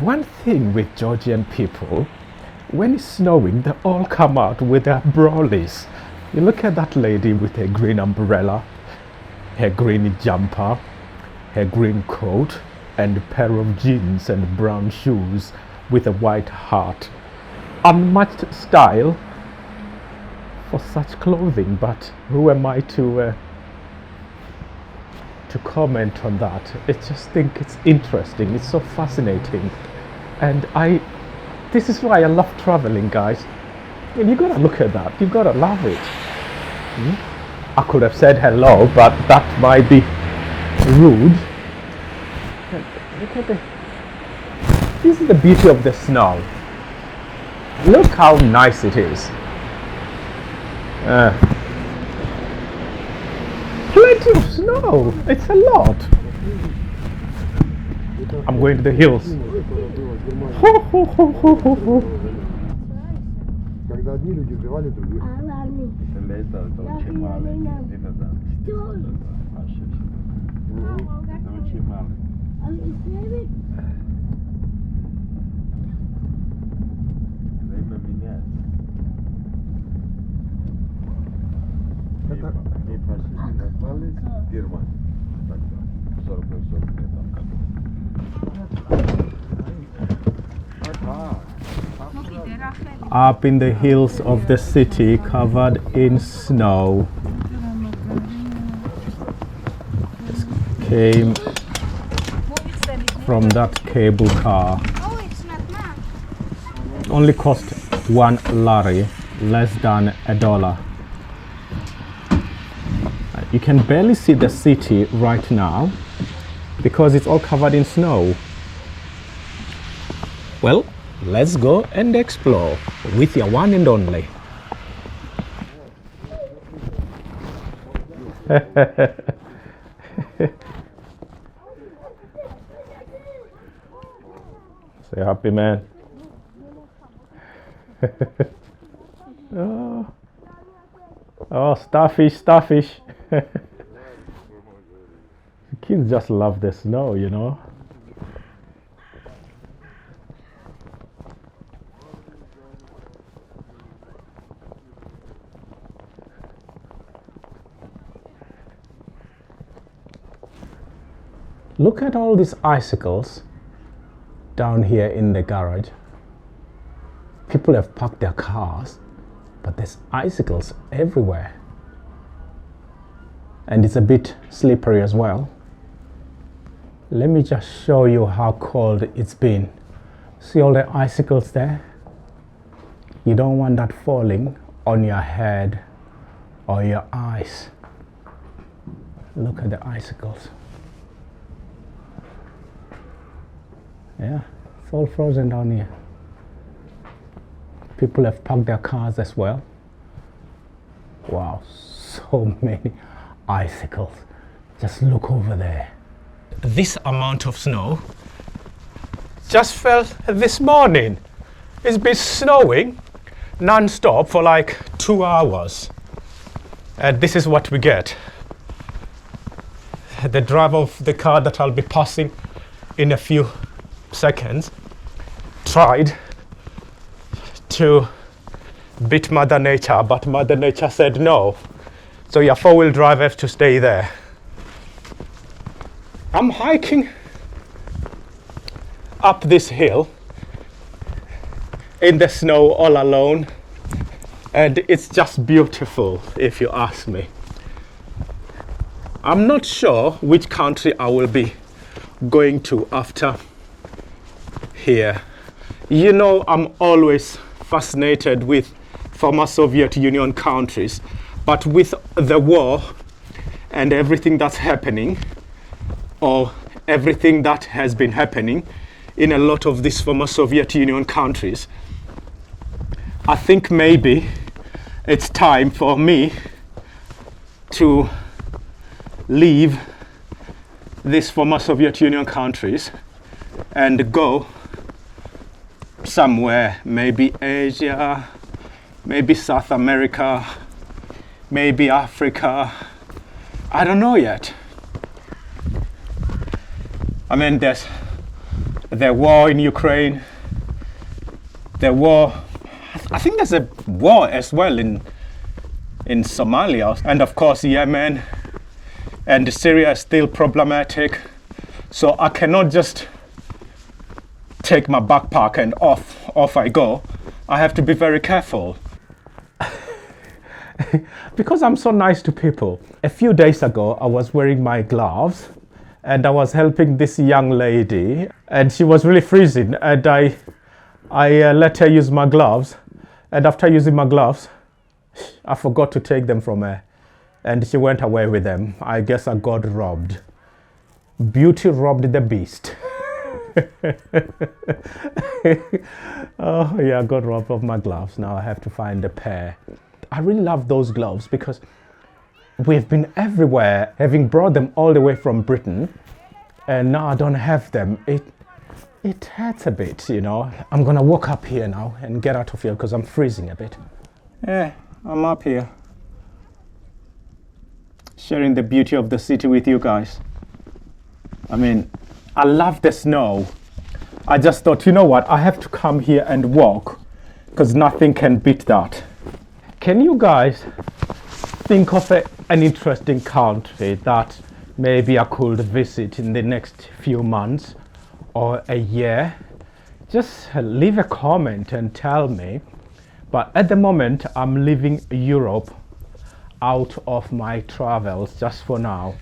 One thing with Georgian people, when it's snowing, they all come out with their brollies. You look at that lady with her green umbrella, her green jumper, her green coat, and a pair of jeans and brown shoes with a white hat. Unmatched style for such clothing, but who am I to comment on that? I just think it's interesting. It's so fascinating, and this is why I love traveling, guys. And you gotta look at that. You gotta love it. I could have said hello, but that might be rude. Look at this is the beauty of the snow. Look how nice it is. Plenty of snow. It's a lot. I'm going to the hills. Когда одни люди убивали других. Up in the hills of the city, covered in snow. This came from that cable car. Only cost $1, less than $1. You can barely see the city right now because it's all covered in snow. Well, let's go and explore with your one and only. Say happy, man. Oh, starfish. Kids just love the snow, you know. Look at all these icicles down here in the garage. People have parked their cars, but there's icicles everywhere. And it's a bit slippery as well. Let me just show you how cold it's been. See all the icicles there? You don't want that falling on your head or your eyes. Look at the icicles. Yeah, it's all frozen down here. People have parked their cars as well. Wow, so many icicles. Just look over there. This amount of snow just fell this morning. It's been snowing non-stop for like 2 hours. And this is what we get. The driver of the car that I'll be passing in a few seconds tried to beat Mother Nature, but Mother Nature said no. So your four-wheel drive has to stay there. I'm hiking up this hill in the snow all alone, and it's just beautiful if you ask me. I'm not sure which country I will be going to after here. You know, I'm always fascinated with former Soviet Union countries, but with the war and everything that's happening, or everything that has been happening in a lot of these former Soviet Union countries, I think maybe it's time for me to leave these former Soviet Union countries and go somewhere, maybe Asia, maybe South America, maybe Africa. I don't know yet. I mean, there's the war in Ukraine, the war, I think there's a war as well in Somalia, and of course Yemen, and Syria is still problematic. So I cannot just take my backpack and off I go. I have to be very careful. Because I'm so nice to people. A few days ago, I was wearing my gloves and I was helping this young lady and she was really freezing, and I let her use my gloves, and after using my gloves, I forgot to take them from her and she went away with them. I guess I got robbed. Beauty robbed the beast. Oh yeah, I got robbed of my gloves. Now I have to find a pair. I really love those gloves because we've been everywhere, having brought them all the way from Britain, and now I don't have them. It hurts a bit, you know. I'm gonna walk up here now and get out of here because I'm freezing a bit. Yeah, I'm up here, sharing the beauty of the city with you guys. I mean, I love the snow. I just thought, you know what, I have to come here and walk because nothing can beat that. Can you guys think of an interesting country that maybe I could visit in the next few months or a year? Just leave a comment and tell me. But at the moment, I'm leaving Europe out of my travels just for now.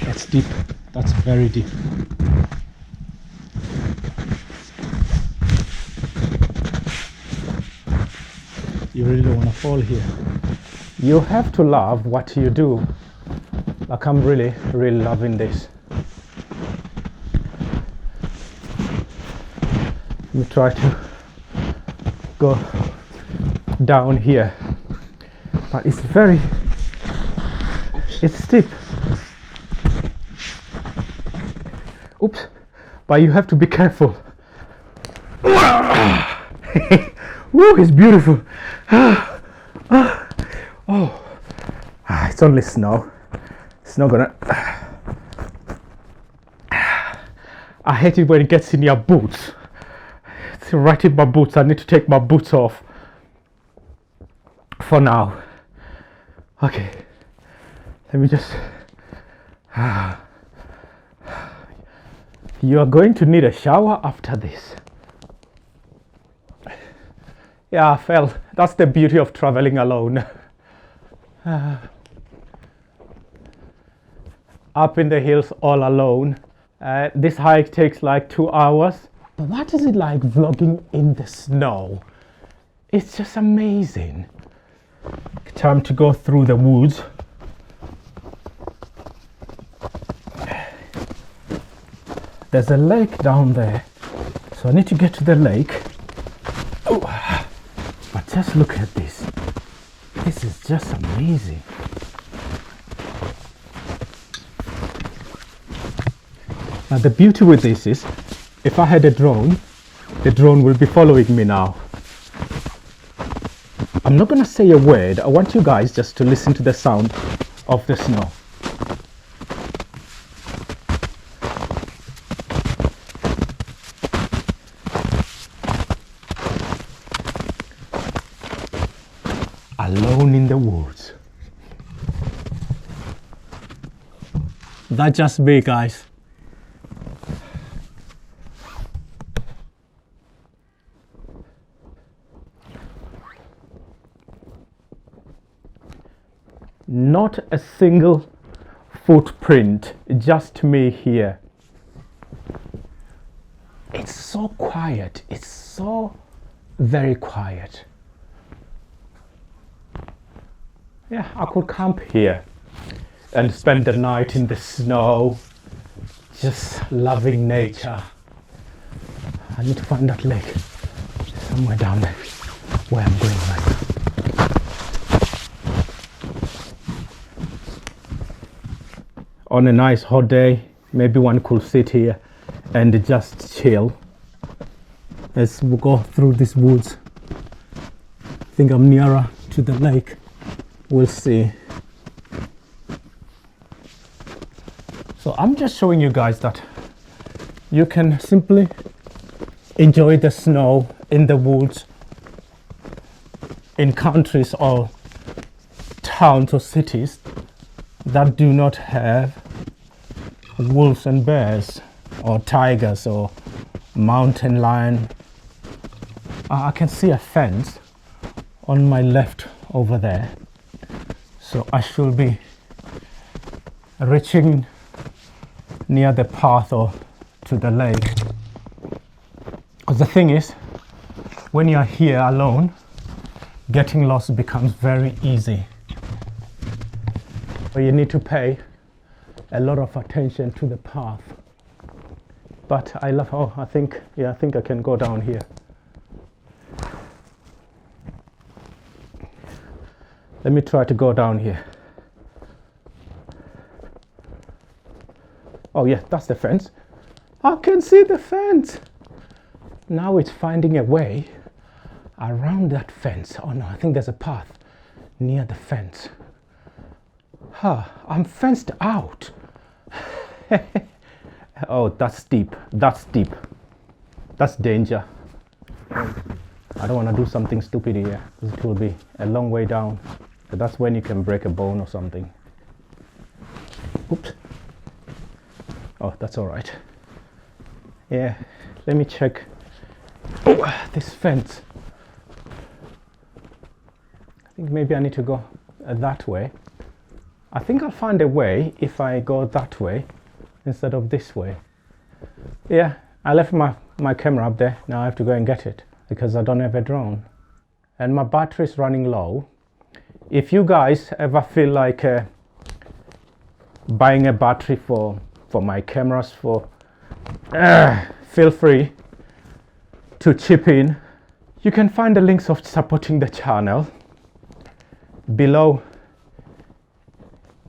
That's deep. That's very deep. You really don't want to fall here. You have to love what you do. Like, I'm really loving this. Let me try to go down here. But it's steep. Oops, but you have to be careful. Woo, it's beautiful. It's only snow. It's not gonna. I hate it when it gets in your boots. It's right in my boots. I need to take my boots off for now. Okay, let me just. You are going to need a shower after this. Yeah, I fell. That's the beauty of traveling alone. Up in the hills all alone. This hike takes like 2 hours. But what is it like vlogging in the snow? It's just amazing. Time to go through the woods. There's a lake down there, so I need to get to the lake. Oh, but just look at this. This is just amazing. Now the beauty with this is, if I had a drone, the drone will be following me now. I'm not gonna say a word. I want you guys just to listen to the sound of the snow. Alone in the woods. That's just me, guys. Not a single footprint, just me here. It's so quiet. It's so very quiet. Yeah, I could camp here and spend the night in the snow, just loving nature. I need to find that lake somewhere down there where I'm going right now. On a nice hot day, maybe one could sit here and just chill. as we go through these woods. I think I'm nearer to the lake. We'll see. So I'm just showing you guys that you can simply enjoy the snow in the woods, in countries or towns or cities that do not have wolves and bears or tigers or mountain lion. I can see a fence on my left over there, so I should be reaching near the path or to the lake. Because the thing is, when you're here alone, getting lost becomes very easy. So you need to pay a lot of attention to the path. But I love, I think I can go down here. Let me try to go down here. Oh yeah, that's the fence. I can see the fence. Now it's finding a way around that fence. Oh no, I think there's a path near the fence. I'm fenced out. Oh, that's steep. That's steep. That's danger. I don't want to do something stupid here. It will be a long way down. But that's when you can break a bone or something. Oops. Oh, that's all right. Yeah, let me check. Oh, this fence. I think maybe I need to go that way. I think I'll find a way if I go that way instead of this way. Yeah, I left my camera up there. Now I have to go and get it because I don't have a drone. And my battery is running low. If you guys ever feel like buying a battery for my cameras, feel free to chip in. You can find the links of supporting the channel below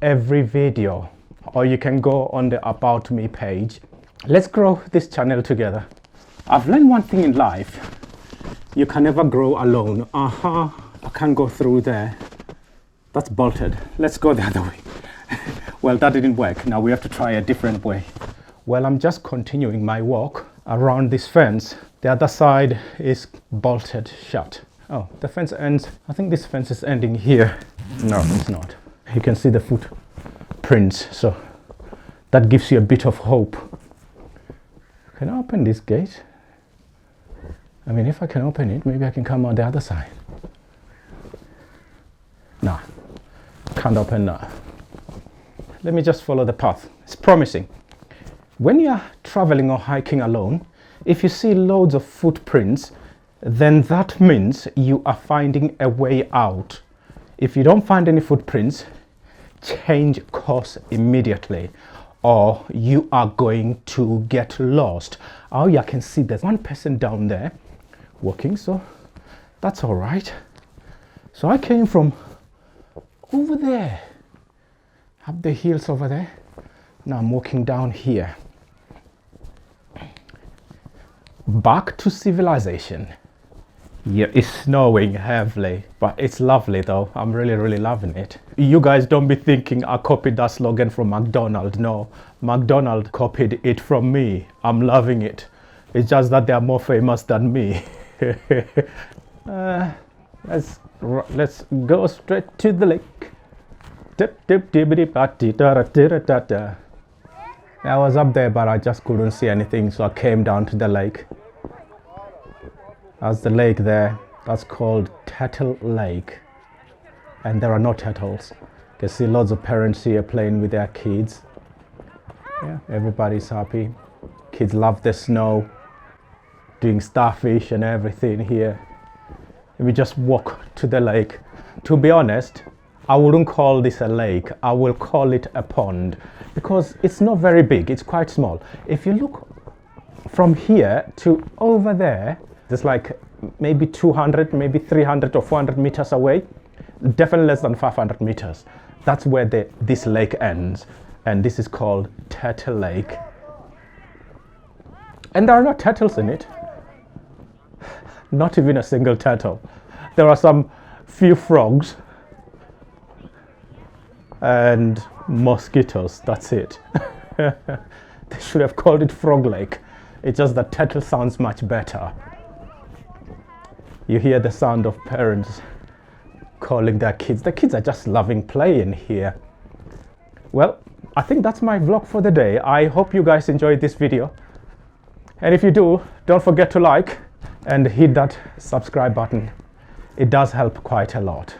every video, or you can go on the About Me page. Let's grow this channel together. I've learned one thing in life: you can never grow alone. I can't go through there. That's bolted. Let's go the other way. Well, that didn't work. Now we have to try a different way. Well, I'm just continuing my walk around this fence. The other side is bolted shut. Oh, the fence ends. I think this fence is ending here. No, it's not. You can see the footprints, so that gives you a bit of hope. Can I open this gate? I mean, if I can open it, maybe I can come on the other side. Nah, can't open that. Let me just follow the path. It's promising. When you're traveling or hiking alone, if you see loads of footprints, then that means you are finding a way out. If you don't find any footprints, change course immediately, or you are going to get lost. Oh yeah, I can see there's one person down there walking, so that's all right. So I came from over there, up the hills over there. Now I'm walking down here. Back to civilization. Yeah, it's snowing heavily, but it's lovely though. I'm really loving it. You guys don't be thinking I copied that slogan from McDonald's. No, McDonald's copied it from me. I'm loving it. It's just that they are more famous than me. Let's go straight to the lake. I was up there, but I just couldn't see anything, so I came down to the lake. That's the lake there. That's called Turtle Lake, and there are no turtles. You can see lots of parents here playing with their kids. Yeah, everybody's happy. Kids love the snow, doing starfish and everything here. And we just walk to the lake. To be honest, I wouldn't call this a lake. I will call it a pond because it's not very big. It's quite small. If you look from here to over there, there's like maybe 200, maybe 300 or 400 meters away. Definitely less than 500 meters. That's where this lake ends. And this is called Turtle Lake. And there are no turtles in it. not even a single turtle. There are some few frogs and mosquitoes, that's it. They should have called it Frog Lake. It's just that turtle sounds much better. You hear the sound of parents calling their kids. The kids are just loving playing here. Well, I think that's my vlog for the day. I hope you guys enjoyed this video. And if you do, don't forget to like and hit that subscribe button. It does help quite a lot.